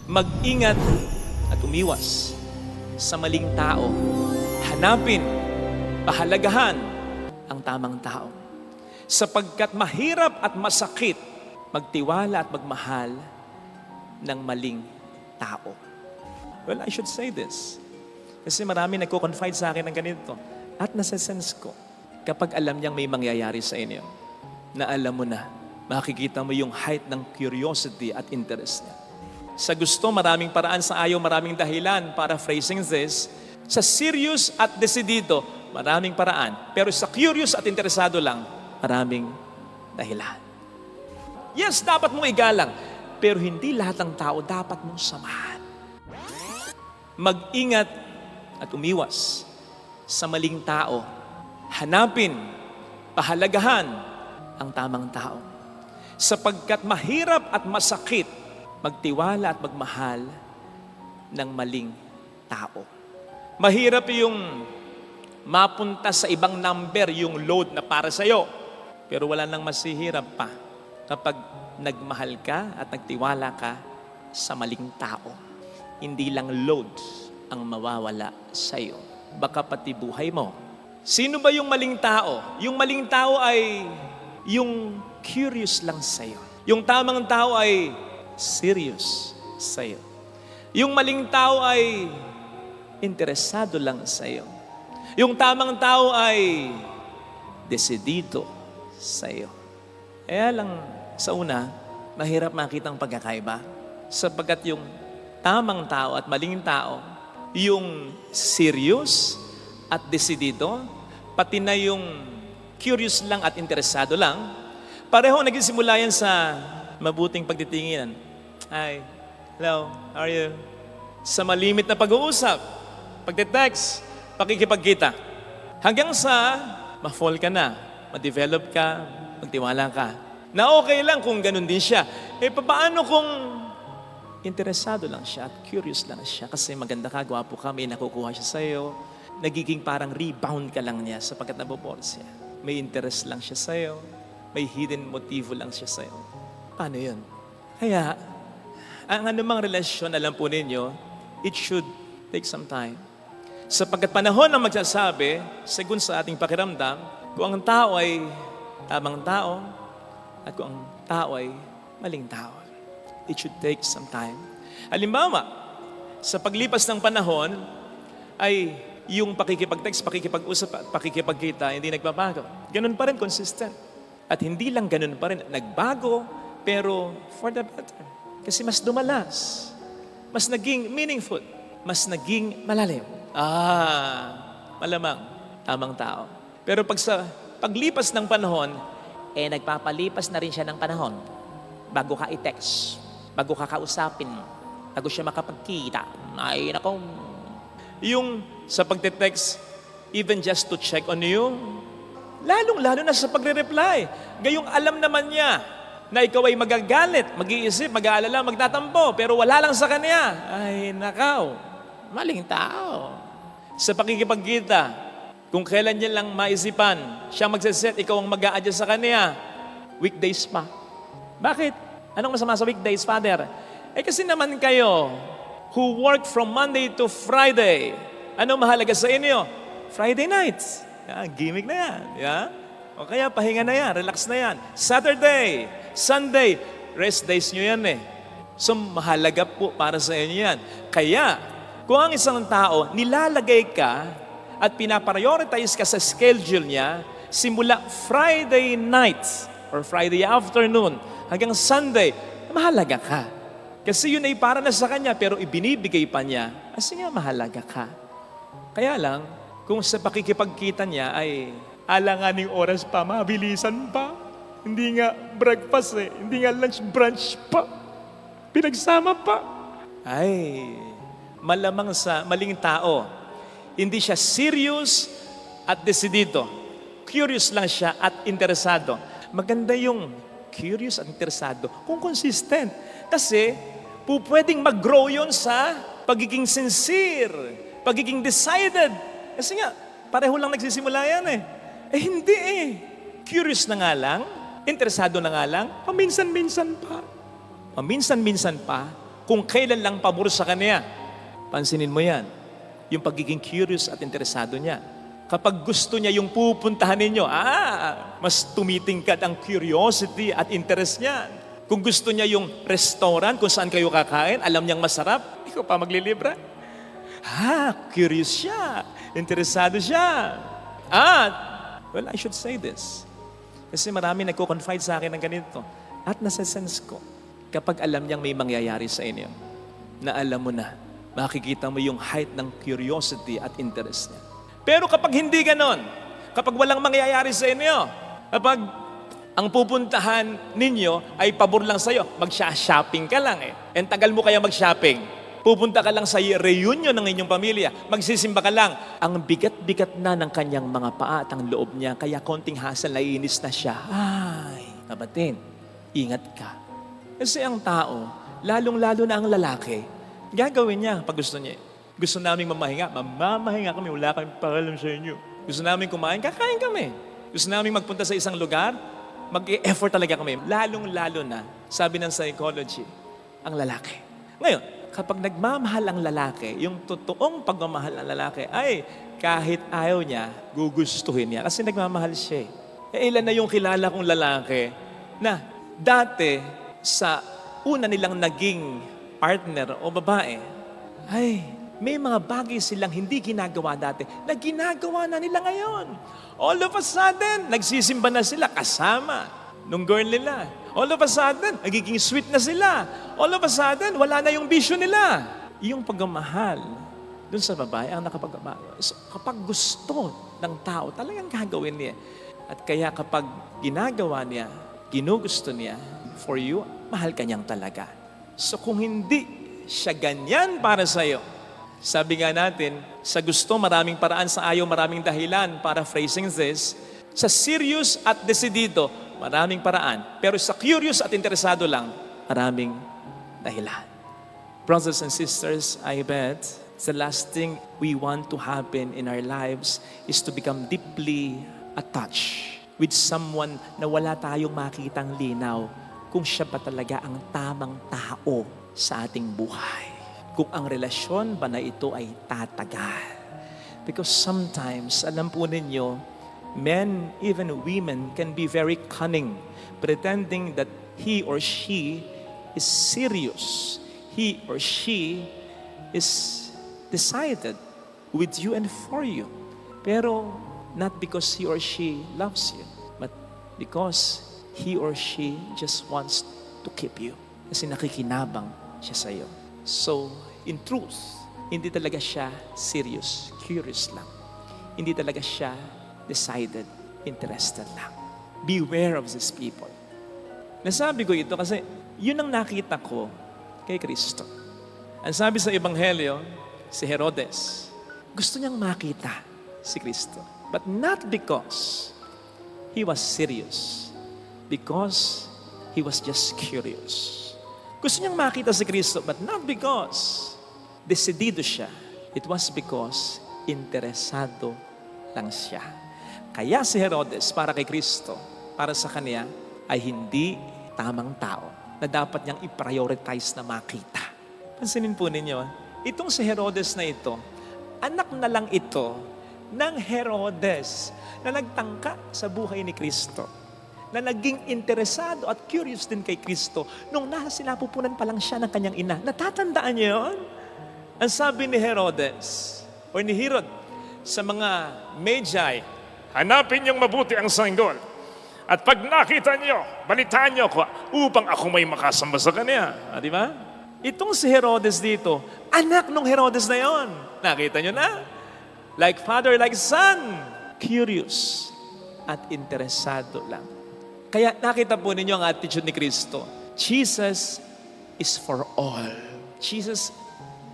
Mag-ingat at umiwas sa maling tao. Hanapin, pahalagahan ang tamang tao. Sapagkat mahirap at masakit magtiwala at magmahal ng maling tao. Well, I should say this. Kasi marami nagko-confide sa akin ng ganito. At nasa-sense ko, kapag alam niyang may mangyayari sa inyo, na alam mo na, makikita mo yung height ng curiosity at interest niya. Sa gusto, maraming paraan. Sa ayaw, maraming dahilan. Paraphrasing this, sa serious at desidido, maraming paraan. Pero sa curious at interesado lang, maraming dahilan. Yes, dapat mong igalang. Pero hindi lahat ng tao dapat mong samahan. Mag-ingat at umiwas sa maling tao. Hanapin, pahalagahan ang tamang tao. Sapagkat mahirap at masakit magtiwala at magmahal ng maling tao. Mahirap yung mapunta sa ibang number yung load na para sa'yo. Pero wala nang masihirap pa kapag nagmahal ka at nagtiwala ka sa maling tao. Hindi lang load ang mawawala sa'yo. Baka pati buhay mo. Sino ba yung maling tao? Yung maling tao ay yung curious lang sa'yo. Yung tamang tao ay serious sa'yo. Yung maling tao ay interesado lang sa'yo. Yung tamang tao ay desidido sa'yo. Kaya lang sa una, mahirap makita ang pagkakaiba. Sapagkat yung tamang tao at maling tao, yung serious at desidido, pati na yung curious lang at interesado lang, pareho nagsisimula yan sa mabuting pagtitinginan. Hi, hello, how are you? Sa malimit na pag-uusap, pagte-text, pakikipagkita. Hanggang sa ma-fall ka na, ma-develop ka, magtiwala ka. Na okay lang kung ganun din siya. Paano kung interesado lang siya at curious lang siya kasi maganda ka, gwapo ka, may nakukuha siya sa'yo, nagiging parang rebound ka lang niya sapagkat nabobor siya. May interest lang siya sa'yo, may hidden motivo lang siya sa'yo. Paano yun? Kaya, ang anumang relasyon, alam po ninyo, it should take some time. Sapagkat panahon na magsasabi, segun sa ating pakiramdam, kung ang tao ay tamang tao at kung ang tao ay maling tao. It should take some time. Halimbawa, sa paglipas ng panahon, ay yung pakikipag-text, pakikipag-usap at pakikipagkita, hindi nagbabago. Ganun pa rin, consistent. At hindi lang ganun pa rin, nagbago, pero for the better. Kasi mas dumalas, mas naging meaningful, mas naging malalim. Malamang, tamang tao. Pero pag sa paglipas ng panahon, nagpapalipas na rin siya ng panahon bago ka i-text, bago ka kausapin, bago siya makapagkita. Ay, nako. yung sa pagte-text, even just to check on you, lalong-lalo na sa pagre-reply. Gayong alam naman niya na ikaw ay magagalit, mag-iisip, mag-aalala, magtatampo, pero wala lang sa kanya. Ay, nakaw. Maling tao. Sa pakikipagkita, kung kailan niya lang maisipan, siya magsaset, ikaw ang mag-a-adjust sa kanya. Weekdays pa. Bakit? Anong masama sa weekdays, Father? Kasi naman kayo, who work from Monday to Friday, ano mahalaga sa inyo? Friday nights. Gimmick na yan. O kaya pahinga na yan, relax na yan. Saturday, Sunday, rest days nyo yan eh. So mahalaga po para sa inyo yan. Kaya, kung ang isang tao, nilalagay ka at pinaprioritize ka sa schedule niya, simula Friday nights or Friday afternoon hanggang Sunday, mahalaga ka. Kasi yun ay para na sa kanya, pero ibinibigay pa niya, kasi nga mahalaga ka. Kaya lang, kung sa pakikipagkita niya ay alanganing oras pa, mabilisan pa. Hindi nga breakfast hindi nga lunch, brunch pa. Pinagsama pa. Ay, malamang sa maling tao. Hindi siya serious at desidido. Curious lang siya at interesado. Maganda yung curious at interesado kung consistent. Kasi, pwedeng mag-grow yun sa pagiging sincere, pagiging decided. Kasi nga, pareho lang nagsisimula yan hindi Curious na nga lang, interesado na nga lang, paminsan-minsan pa. Paminsan-minsan pa, kung kailan lang pabor sa kanya. Pansinin mo yan, yung pagiging curious at interesado niya. Kapag gusto niya yung pupuntahan ninyo, mas tumitingkad ang curiosity at interest niya. Kung gusto niya yung restaurant kung saan kayo kakain, alam niyang masarap, ikaw pa maglilibra. Curious siya, interesado siya. Well, I should say this. Kasi marami nagko-confide sa akin ng ganito. At nasa-sense ko, kapag alam niyang may mangyayari sa inyo, na alam mo na, makikita mo yung height ng curiosity at interest niya. Pero kapag hindi ganon, kapag walang mangyayari sa inyo, kapag ang pupuntahan ninyo ay pabor lang sa'yo, mag-shopping ka lang eh. And tagal mo kaya mag-shopping. Pupunta ka lang sa reunion ng inyong pamilya, magsisimba ka lang. Ang bigat-bigat na ng kanyang mga paa at ang loob niya, kaya konting hassle, naiinis na siya. Kapatid, ingat ka. Kasi ang tao, lalong-lalo na ang lalaki, gagawin niya pag gusto niya. Gusto namin mamahinga, mamamahinga kami, wala kaming pakalam sa inyo. Gusto namin kumain, kakain kami. Gusto namin magpunta sa isang lugar, mag-e-effort talaga kami. Lalong-lalo na, sabi ng psychology, ang lalaki. Ngayon, kapag nagmamahal ang lalaki, yung totoong pagmamahal ng lalaki ay kahit ayaw niya, gugustuhin niya. Kasi nagmamahal siya eh. Ilan na yung kilala kong lalaki na dati sa una nilang naging partner o babae, may mga bagay silang hindi ginagawa dati na ginagawa na nila ngayon. All of a sudden, nagsisimba na sila kasama nung girl nila. All of a sudden, nagiging sweet na sila. All of a sudden, wala na yung bisyo nila. Yung pagmamahal dun sa babae ang nakapagbabago. So, kapag gusto ng tao, talagang gagawin niya. At kaya kapag ginagawa niya, ginugusto niya for you, mahal ka niyang talaga. So kung hindi siya ganyan para sa'yo, sabi nga natin, sa gusto maraming paraan, sa ayaw maraming dahilan. Paraphrasing this, sa serious at desidido, maraming paraan. Pero sa curious at interesado lang, maraming dahilan. Brothers and sisters, I bet the last thing we want to happen in our lives is to become deeply attached with someone na wala tayong makitang linaw kung siya ba talaga ang tamang tao sa ating buhay. Kung ang relasyon ba na ito ay tatagal. Because sometimes, alam po ninyo, men, even women, can be very cunning, pretending that he or she is serious. He or she is decided with you and for you. Pero not because he or she loves you, but because he or she just wants to keep you. Kasi nakikinabang siya sa iyo. So, in truth, hindi talaga siya serious, curious lang. Hindi talaga siya decided, interested lang. Beware of these people. Nasabi ko ito kasi yun ang nakita ko kay Kristo. Ang sabi sa Ebanghelyo, si Herodes, gusto niyang makita si Kristo. But not because he was serious. Because he was just curious. Gusto niyang makita si Kristo, but not because desidido siya. It was because interesado lang siya. Kaya si Herodes, para kay Kristo, para sa kanya, ay hindi tamang tao na dapat niyang i-prioritize na makita. Pansinin po ninyo, itong si Herodes na ito, anak na lang ito ng Herodes na nagtangka sa buhay ni Kristo, na naging interesado at curious din kay Kristo nung nasa sinapupunan pa lang siya ng kanyang ina. Natatandaan niyo yun? Ang sabi ni Herodes, o ni Herod, sa mga Magi, hanapin niyong mabuti ang sanggol. At pag nakita niyo, balitaan niyo ako upang ako may makasamba sa kanya. Di ba? Itong si Herodes dito, anak nung Herodes na yon. Nakita niyo na? Like father, like son. Curious at interesado lang. Kaya nakita po ninyo ang attitude ni Kristo. Jesus is for all. Jesus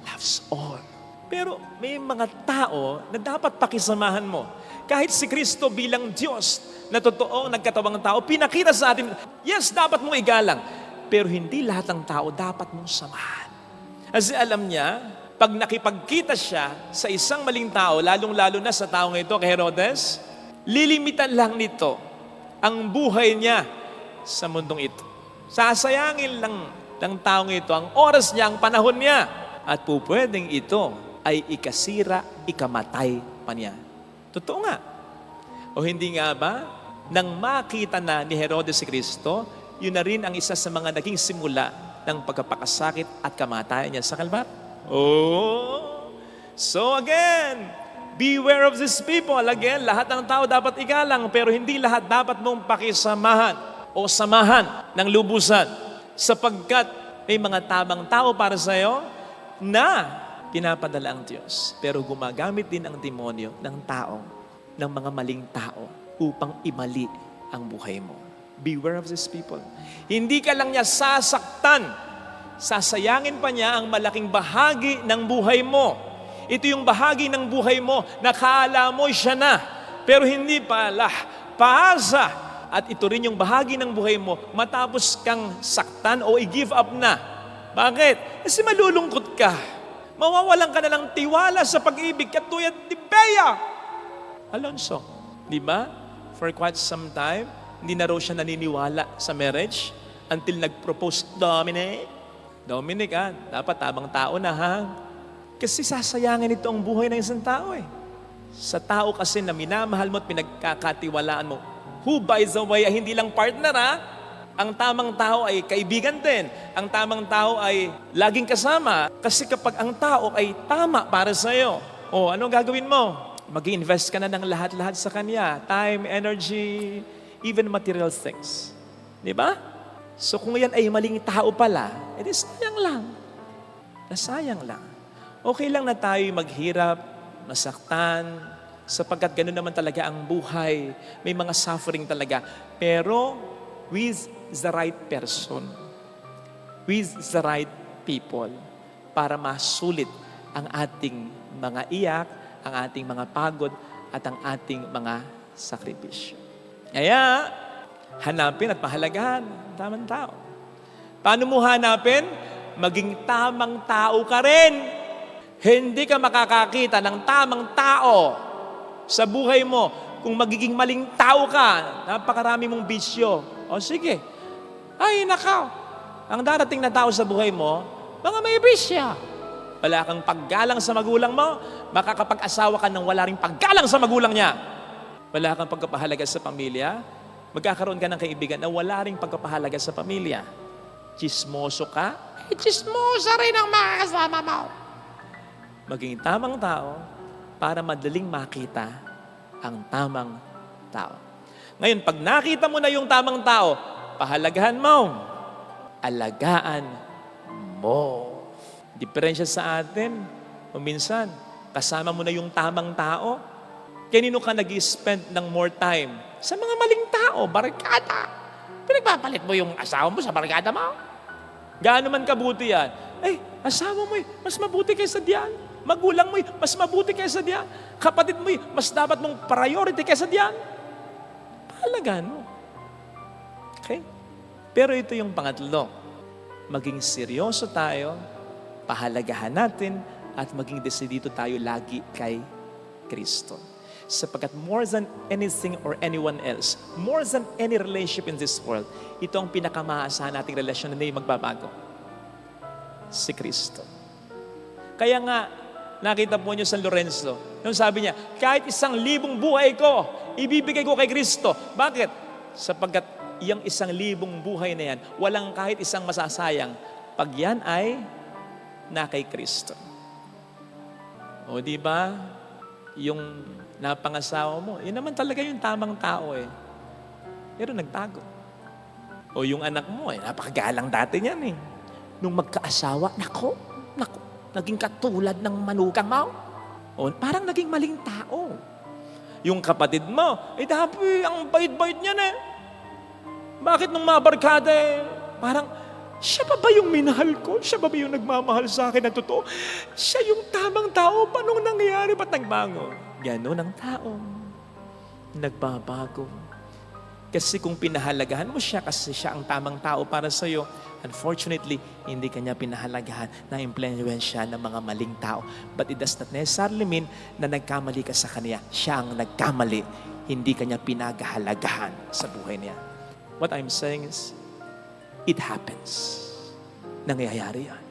loves all. Pero may mga tao na dapat pakisamahan mo. Kahit si Kristo bilang Diyos na totoong nagkatawang tao, pinakita sa atin, yes, dapat mong igalang. Pero hindi lahat ng tao dapat mong samahan. Kasi alam niya, pag nakipagkita siya sa isang maling tao, lalong-lalo na sa taong ito, kay Herodes, lilimitan lang nito ang buhay niya sa mundong ito. Sasayangin lang ng taong ito, ang oras niya, ang panahon niya. At pupwedeng ito ay ikasira, ikamatay pa niya. Totoo nga. O hindi nga ba, nang makita na ni Herodes si Kristo, yun na rin ang isa sa mga naging simula ng pagkapakasakit at kamatayan niya sa Kalbar. Oh! So again, beware of these people. Again, lahat ng tao dapat igalang, pero hindi lahat dapat mong pakisamahan o samahan ng lubusan. Sapagkat may mga tamang tao para sa iyo na pinapadala ang Diyos. Pero gumagamit din ang demonyo ng tao, ng mga maling tao, upang imali ang buhay mo. Beware of these people. Hindi ka lang niya sasaktan. Sasayangin pa niya ang malaking bahagi ng buhay mo. Ito yung bahagi ng buhay mo na akala mo siya na, pero hindi pala. Paasa. At ito rin yung bahagi ng buhay mo matapos kang saktan o i-give up na. Bakit? Kasi malulungkot ka. Mawawalan ka na ng tiwala sa pag-ibig katulad ni Bea Alonso. Di ba? For quite some time, hindi na raw siya naniniwala sa marriage until nag-propose Dominic. Dominic, dapat tamang tao na, ha? Kasi sasayangin ito ang buhay ng isang tao, eh. Sa tao kasi na minamahal mo at pinagkakatiwalaan mo, who, by the way, ay hindi lang partner, ha? Ang tamang tao ay kaibigan din. Ang tamang tao ay laging kasama. Kasi kapag ang tao ay tama para sa'yo, anong gagawin mo? Mag-invest ka na ng lahat-lahat sa kanya. Time, energy, even material things. Di ba? So kung yan ay maling tao pala, edi sayang lang. Nasayang lang. Okay lang na tayo maghirap, masaktan, sapagkat gano'n naman talaga ang buhay. May mga suffering talaga. Pero with the right person, with the right people, para masulit ang ating mga iyak, ang ating mga pagod, at ang ating mga sakripisyo. Kaya, hanapin at pahalagahan ang tamang tao. Paano mo hanapin? Maging tamang tao ka rin. Hindi ka makakakita ng tamang tao sa buhay mo kung magiging maling tao ka. Napakarami mong bisyo. O sige, ay nakaw. Ang darating na tao sa buhay mo, mga may bisyo. Wala kang paggalang sa magulang mo, makakapag-asawa ka nang wala rin paggalang sa magulang niya. Wala kang pagpapahalaga sa pamilya, magkakaroon ka ng kaibigan na wala rin pagpapahalaga sa pamilya. Chismoso ka, chismosa rin ang makakasama mo. Maging tamang tao para madaling makita ang tamang tao. Ngayon, pag nakita mo na yung tamang tao, pahalagahan mo, alagaan mo. Diferensya sa atin, minsan, kasama mo na yung tamang tao, kanino ka nag-spend ng more time? Sa mga maling tao, barkada. Pinagpapalit mo yung asawa mo sa barkada mo. Gaano man kabuti yan? Asawa mo mas mabuti kaysa diyan. Magulang mo mas mabuti kaysa diyan. Kapatid mo mas dapat mong priority kaysa diyan. Pahalagaan mo. Okay? Pero ito yung pangatlo. Maging seryoso tayo, pahalagahan natin, at maging desidido tayo lagi kay Kristo. Sapagkat more than anything or anyone else, more than any relationship in this world, ito ang pinakamaasahan nating relasyon na hindi magbabago. Si Kristo. Kaya nga, nakita po niyo San Lorenzo, yung sabi niya, kahit 1,000 buhay ko, ibibigay ko kay Kristo. Bakit? Sapagkat yung 1,000 buhay na yan, walang kahit isang masasayang pag yan ay na kay Kristo. O di ba? Yung napangasawa mo, yun naman talaga yung tamang tao eh. Pero nagtago. O yung anak mo napakagalang dati niyan eh. Nung magkaasawa, nako, naging katulad ng manugang mo. O parang naging maling tao. Yung kapatid mo, dati ang bait-bait niyan eh. Bakit nung mabarkada parang, siya pa ba yung minahal ko? Siya pa ba yung nagmamahal sa akin na totoo? Siya yung tamang tao. Paano nangyayari? Ba't nagbago? Ganon ang tao. Nagbabago. Kasi kung pinahalagahan mo siya kasi siya ang tamang tao para sa'yo, unfortunately, hindi kanya pinahalagahan na impluensya ng mga maling tao. But it does not necessarily mean na nagkamali ka sa kanya. Siya ang nagkamali. Hindi kanya pinagahalagahan sa buhay niya. What I'm saying is, it happens. nangyayari yan.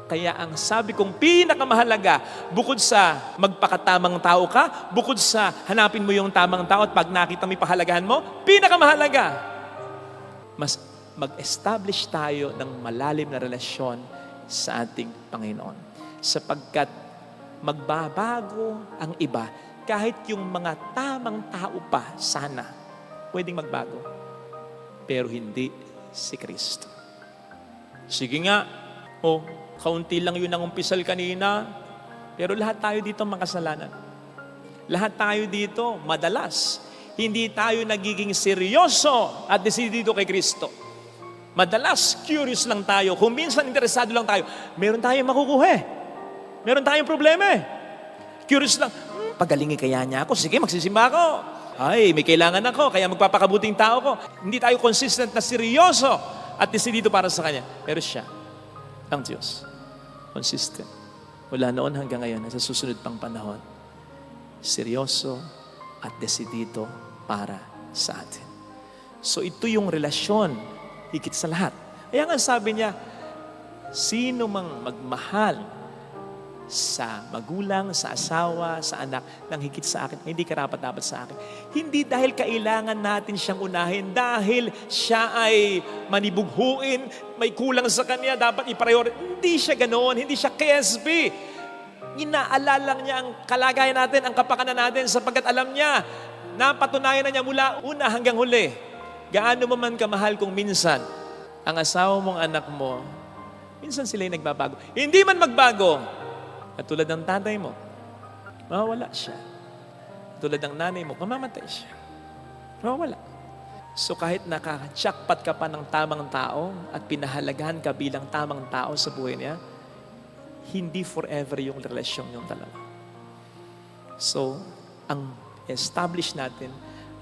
Kaya ang sabi kong pinakamahalaga, bukod sa magpakatamang tao ka, bukod sa hanapin mo yung tamang tao at pag nakita mo yung pahalagahan mo, pinakamahalaga, mas mag-establish tayo ng malalim na relasyon sa ating Panginoon. Sapagkat magbabago ang iba, kahit yung mga tamang tao pa sana, pwedeng magbago. Pero hindi si Kristo. Sige nga, kaunti lang yun ang umpisal kanina, pero lahat tayo dito makasalanan. Lahat tayo dito, madalas, hindi tayo nagiging seryoso at desidido kay Kristo. Madalas, curious lang tayo. Kung minsan interesado lang tayo, meron tayong makukuha eh. Meron tayong problema eh. Curious lang, pagalingin kaya niya ako? Sige, magsisimba ako. Ay, may kailangan ako, kaya magpapakabuting tao ko. Hindi tayo consistent na seryoso at desidido para sa Kanya. Pero siya, ang Diyos, consistent. Mula noon hanggang ngayon, sa susunod pang panahon, seryoso at desidido para sa atin. So ito yung relasyon, higit sa lahat. Kaya nga sabi niya, sino mang magmahal sa magulang, sa asawa, sa anak, nang higit sa akin, hindi karapat-dapat sa akin. Hindi dahil kailangan natin siyang unahin, dahil siya ay manibughuin, may kulang sa kanya, dapat i-priority. Hindi siya ganoon, hindi siya KSB. Inaalala niya ang kalagayan natin, ang kapakanan natin, sapagkat alam niya, napatunayan na niya mula una hanggang huli. Gaano mo man kamahal kung minsan, ang asawa mong anak mo, minsan sila'y nagbabago. Hindi man magbago, at tulad ng tatay mo, mawawala siya. Tulad ng nanay mo, mamamatay siya. Mawawala. So kahit naka-jackpot ka pa ng tamang tao at pinahalagahan ka bilang tamang tao sa buhay niya, hindi forever yung relasyon yung dalawa. So, ang establish natin,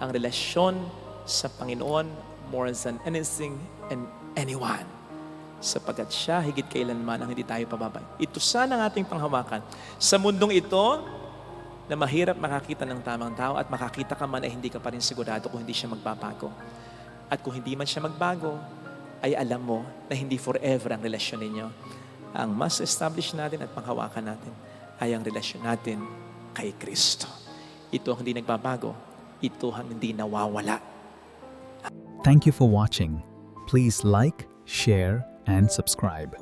ang relasyon sa Panginoon more than anything and anyone. Sapagkat siya higit kailanman ang hindi tayo pababay. Ito sana ang ating panghawakan. Sa mundong ito, na mahirap makakita ng tamang tao at makakita ka man ay hindi ka pa rin sigurado kung hindi siya magbabago. At kung hindi man siya magbago, ay alam mo na hindi forever ang relasyon ninyo. Ang mas establish natin at panghawakan natin ay ang relasyon natin kay Kristo. Ito ang hindi nagbabago. Ito ang hindi nawawala. Thank you for watching. Please like, share, and subscribe.